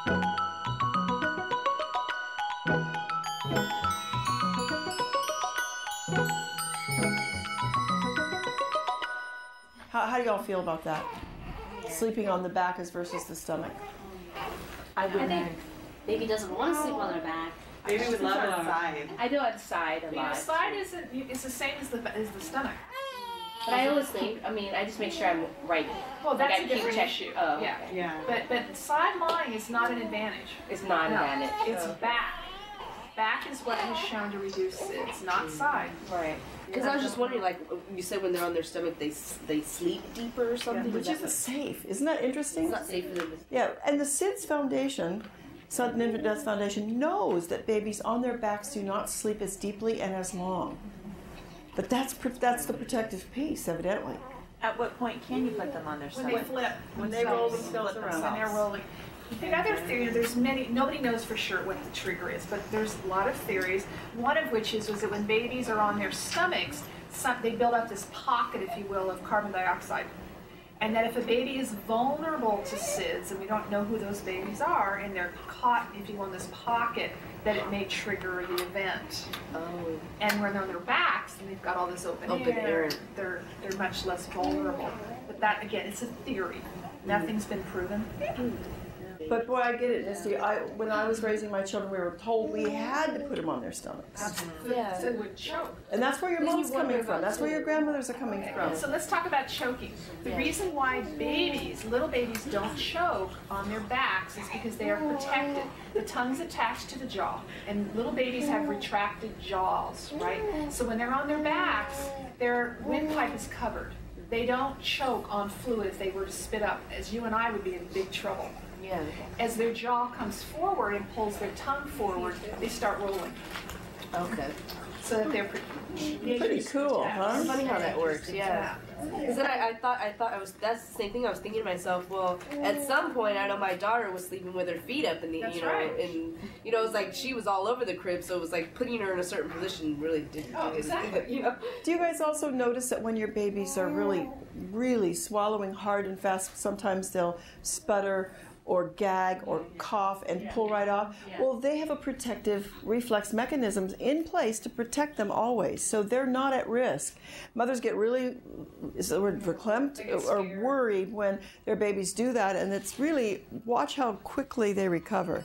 How do y'all feel about that? Sleeping on the back as versus the stomach. I think baby doesn't want to sleep on their back. Baby would love it on the side. I do on the side a lot. The side it's the same as the stomach. But I always keep, I just make sure I'm right. Well, that's like a different issue. Oh, yeah. okay. Yeah. But side lying is not an advantage. It's not an advantage. It's back. Back is what is shown to reduce SIDS, not side. Right. Because I was just wondering, like you said, when they're on their stomach, they sleep deeper or something. Which isn't safe. Isn't that interesting? It's not safe for them. Yeah, and the SIDS Foundation, Sudden Infant Death Foundation, knows that babies on their backs do not sleep as deeply and as long. But that's the protective piece, evidently. At what point can you put them on their stomach? When they flip. When they roll themselves around. When they're rolling. The other theory, there's many, nobody knows for sure what the trigger is, but there's a lot of theories. One of which is that when babies are on their stomachs, they build up this pocket, if you will, of carbon dioxide. And that if a baby is vulnerable to SIDS, and we don't know who those babies are, and they're caught, if you will, in this pocket, that it may trigger the event. Oh. And when they're on their backs, and they've got all this open air, they're much less vulnerable. But that, again, it's a theory. Nothing's been proven. But boy, I get it, Misty. When I was raising my children, we were told we had to put them on their stomachs. Yeah. So it would choke. And that's where your mom's coming from. That's where your grandmothers are coming from. So let's talk about choking. The reason why little babies don't choke on their backs is because they are protected. The tongue's attached to the jaw, and little babies have retracted jaws, right? So when they're on their backs, their windpipe is covered. They don't choke on fluid if they were to spit up, as you and I would be in big trouble. Yeah. As their jaw comes forward and pulls their tongue forward, they start rolling. Okay. So that they're pretty cool, huh? It's funny how that works. Yeah. Because then I thought that's the same thing. I was thinking to myself, well, at some point I know my daughter was sleeping with her feet up in the, and it was like she was all over the crib, so it was like putting her in a certain position really didn't do exactly. Do you guys also notice that when your babies are really, really swallowing hard and fast, sometimes they'll sputter or gag or cough and pull right off? Well, they have a protective reflex mechanisms in place to protect them always, so they're not at risk. Mothers get really verklempt or worried when their babies do that, and it's really, watch how quickly they recover.